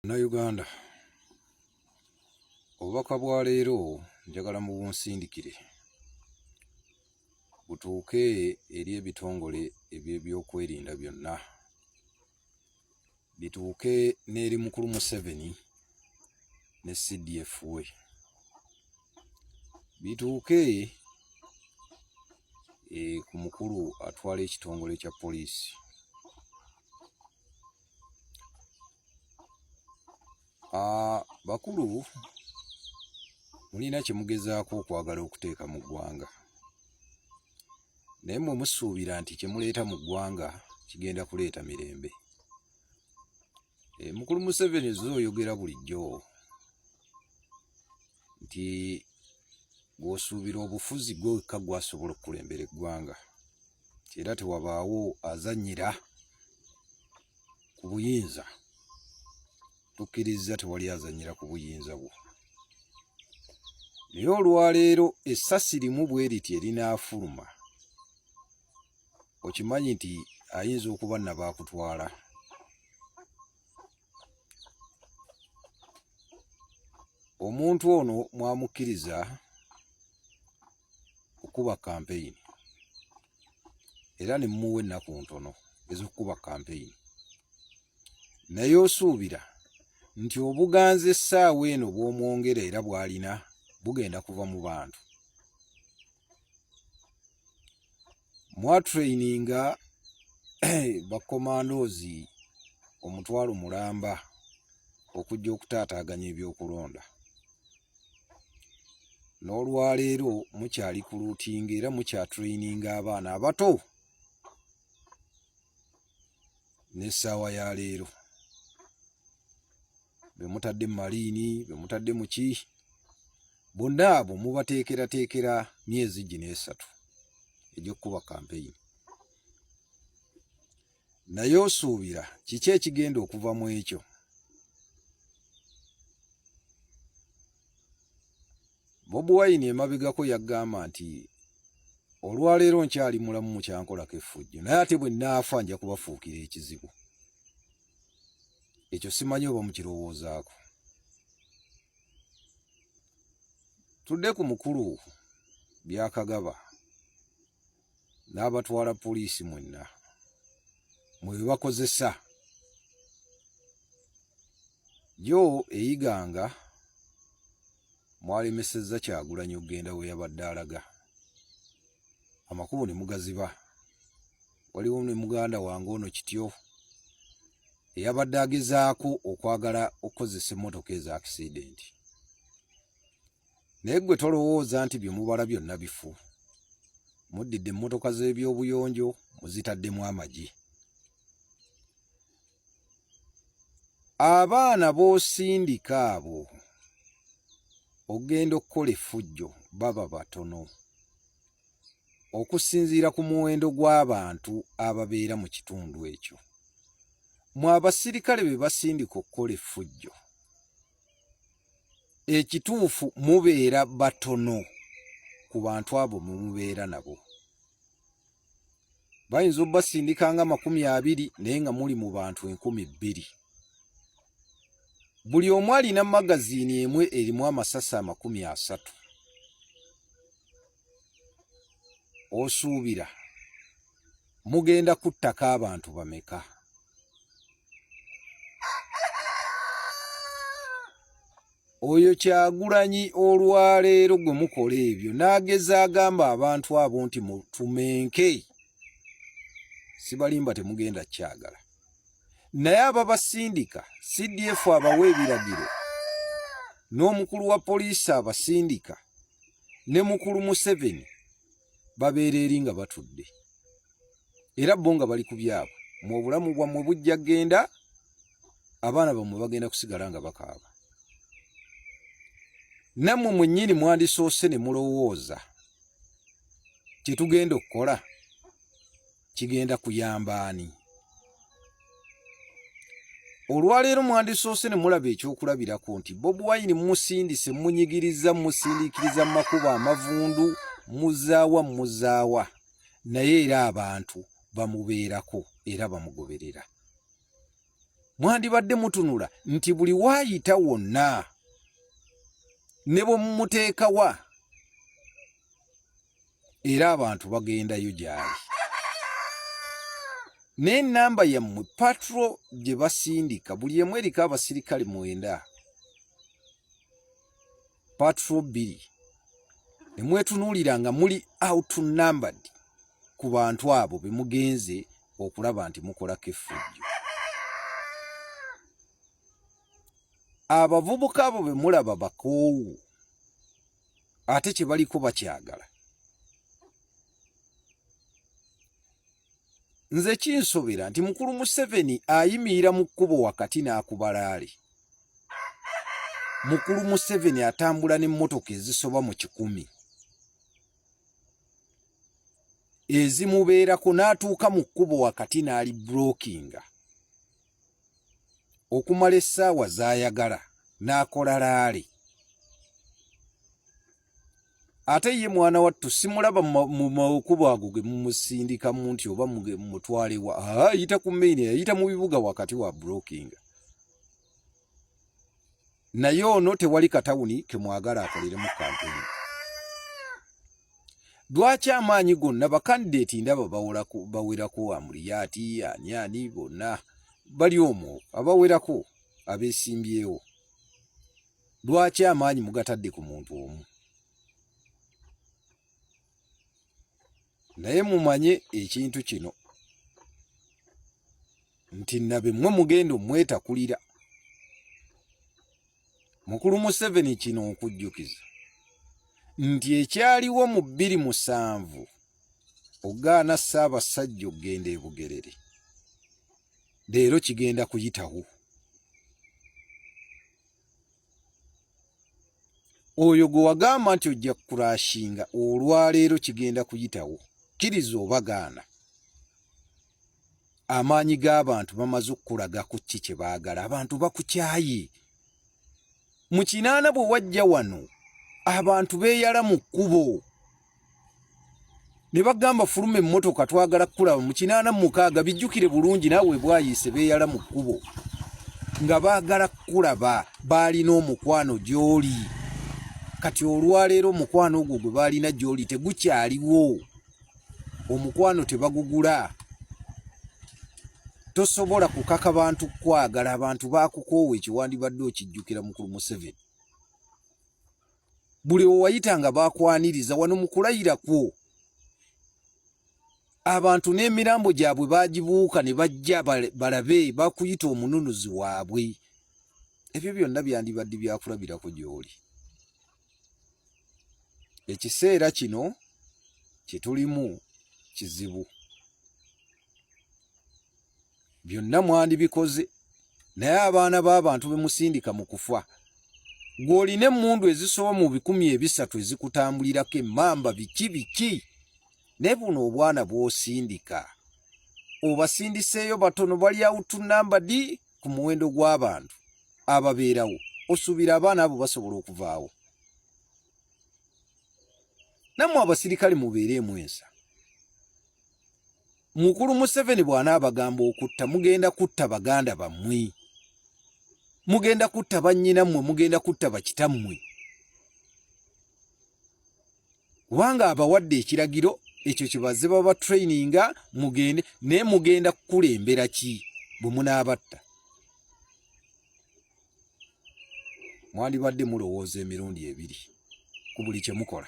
Uganda obubaka bwa leero njagala mu bunsindikire butuuke eri ebitongole eby'ebyokwerinda byonna, bituuke n'eri mukulu Museveni ne CDF we, bituuke ku mukulu atwala ekitongole kya poliisi. Bakulu mulina kye mugezaako okwagala okuteeka mu ggwanga, naye mmwe musuubira nti kye muleeta mu ggwanga kigenda kuleeta mirembe. Mukulu Museveni oyogera bulijjo nti bw'osuubira obufuzi gwe wekka gwasobola okukulembera eggwanga, era tewabaawo azannyira ku buyinza. Tukkiriza tewali azannyira ku buyinza bwo. Naye olwaleero essasi limu bwe liti erinaafuluma, okimanyi nti ayinza okuba nabaakutwala. Omuntu ono mwamukkiriza okuba kampeyini, era ne mmuwa ennaku ntono ez'okukuba kampeyini, naye osuubira nti obuganza essaawa eno bw'omwongera era bw'alina bugenda kuva mu bantu. Mwatrayininga bakomandoozi omutwalo mulamba okujja okutaataaganya ebyokulonda, n'olwaleero mukyali ku luutinga era mukyatrayininga abaana abato. N'essaawa ya leero be mutadde mu maliini, be mutadde mu ki, bonna abo mubateekerateekera myezi 3 egy'okukuba kampeyini. Naye osuubira kiki ekigenda okuva mu ekyo? Bobi Wine emabegako yaggamba nti olwaleero nkyali mulamu mukyankolako effujjo, naye ate bwe nnaafa nja kubafuukira ekizibu. Ekyo simanyi oba mukirowoozaako. Tudde ku mukulu Byakagaba n'abatwala poliisi mwenna mwe bakozesa yo eyiganga mwalemesezza Kyagulanyi okugenda we yabadde alaga, amakubo ne mugaziba. Waliwo ne muganda wange ono Kityo eyabadde agezaako okwagala okukozesa emmotoka eza akisidenti, naye gwe tolowooza nti bye mubala byonna bifu. Muddidde emmotoka z'ebyobuyonjo muzitaddemu amagi. Abaana b'osindika abo ogenda okukola effujjo baba batono okusinziira ku muwendo gw'abantu ababeera mu kitundu ekyo. Mwe abasirikale be basindika okukola effujjo, ekituufu mubeera batono ku bantu abo mwe mubeera nabo. Bayinza obbasindika nga 20 naye nga muli mu bantu 2,000. Buli omu alina magaziini emwe erimu amasasi 30. Osuubira mugenda kuttako abantu bameka? Oyo Kyagulanyi olwaleero gwe mukola ebyo n'ageza agamba abantu abo nti tumenke. Sibalimba temugenda kyagala, naye ababasindika CDF abawa ebiragiro, n'omukulu wa poliisi abasindika, ne mukulu Museveni babeera eri nga batudde, era bo nga bali ku byabwe. Mu obulamu bwammwe bujja genda, abaana bammwe bagenda kusigala nga bakaaba. Nammwe mwennyini mwandisoose ne mulowooza kye tugenda okukola kigenda kuyamba ani? Olwaleero mwandisoose ne mulaba ekyokulabirako nti Bobi Wine musindise, munyigiriza, musindiikiriza mu makubo amavundu, muzaawa, naye era abantu bamubeerako era bamugoberera. mwandibadde mutunula nti buli waayita wonna ne bwe mumuteekawa era abantu bagendayo gyali. N'ennamba yammwe patro gye basindika buli emu eriko abasirikale 9, patro 2, ne mwetunuulira nga muli outnumbered ku bantu abo be mugenze okulaba nti mukolako effujjo. Abavubuka abo be mulaba bakoowu ate kye baliko bakyagala. Nze kinsobera nti mukulu Museveni ayimirira mu kkubo wakati n'akubalaale. Mukulu Museveni atambula n'emmotoka ezisoba mu 100. Ezimubeerako n'atuuka mu kkubo wakati n'ali blockinga. Okumala essaawa z'ayagala n'akola laale. Ate ye mwana wattu simulaba mu makubo ago ge mumusindikamu nti oba mutwalewa. Ayita ku main, ayita mu bibuga wakati wa blockinga. Naye ono tewali katawuni ke mwagala akolere mu kampeni. Lwaki amaanyi gonna bakandidate ndaba bawerako Amuriati, ani bonna bali omwo abawerako abeesimbyewo. Lwaki amaanyi mugatadde ku muntu omu? Naye mumanye ekintu kino nti nabe mmwe mugenda omwetakulira. Mukulu Museveni kino okujjukiza nti ekyaliwo mu 2007 ogaana Ssaabasajja okugenda e Bugerere, leero kigenda kuyitawo. Oyo gwe wagamba nti ojja kurashinga olwaleero kigenda kuyitawo. Kiriza obagaana. Amaanyi g'abantu bamaze okulaga ku ki kye baagala. Abantu bakukyaye. Mu 8 bwe wajja wano abantu beeyala mu kkubo ne bagamba fuluma emmotoka twagala kulaba. Mu 86 bijjukire bulungi naawe bwayise beeyala mu kkubo nga baagala kulaba, baalina omukwano gy'oli. Kati olwaleero omukwano ogwo gwe baalina gy'oli tegukyaliwo. Omukwano tebagugula. Tosobola kukaka bantu kwagala. Abantu bakukoowa ekiwandibadde okijjukira mukulu Museveni. Buli owayita nga bakwaniriza wano mu kulayira kwo. Abantu n'emirambo gyabwe bagibuuka ne bajja balabe bakuyita omununuzi waabwe. Ebyo byonna byandibadde byakulabirako gy'oli. Ekiseera kino kye tulimu kizibu. Byonna mwandibikoze, naye abaana b'abantu be musindika mu kufa. Gw'olina emmundu ezisoba mu 300 ezikutambulirako emmamba biki. Ne buno obwana bw'osindika obasindiseeyo batono bali outnumbered ku muwendo gw'abantu ababeerawo. Osuubira abaana abo basobola okuvaawo. Nammwe abasirikale mubeeremu ensa. Mukulu Museveni bw'anaabagamba okutta, mugenda kutta baganda bammwe. Mugenda kutta bannyinammwe, mugenda kutta bakitammwe. Kubanga abawadde ekiragiro ekyo kibaze baba traininga mugende, naye mugenda kukulembera ki bwe munaabatta? Mwandibadde mulowooza emirundi 2 ku buli kye mukola.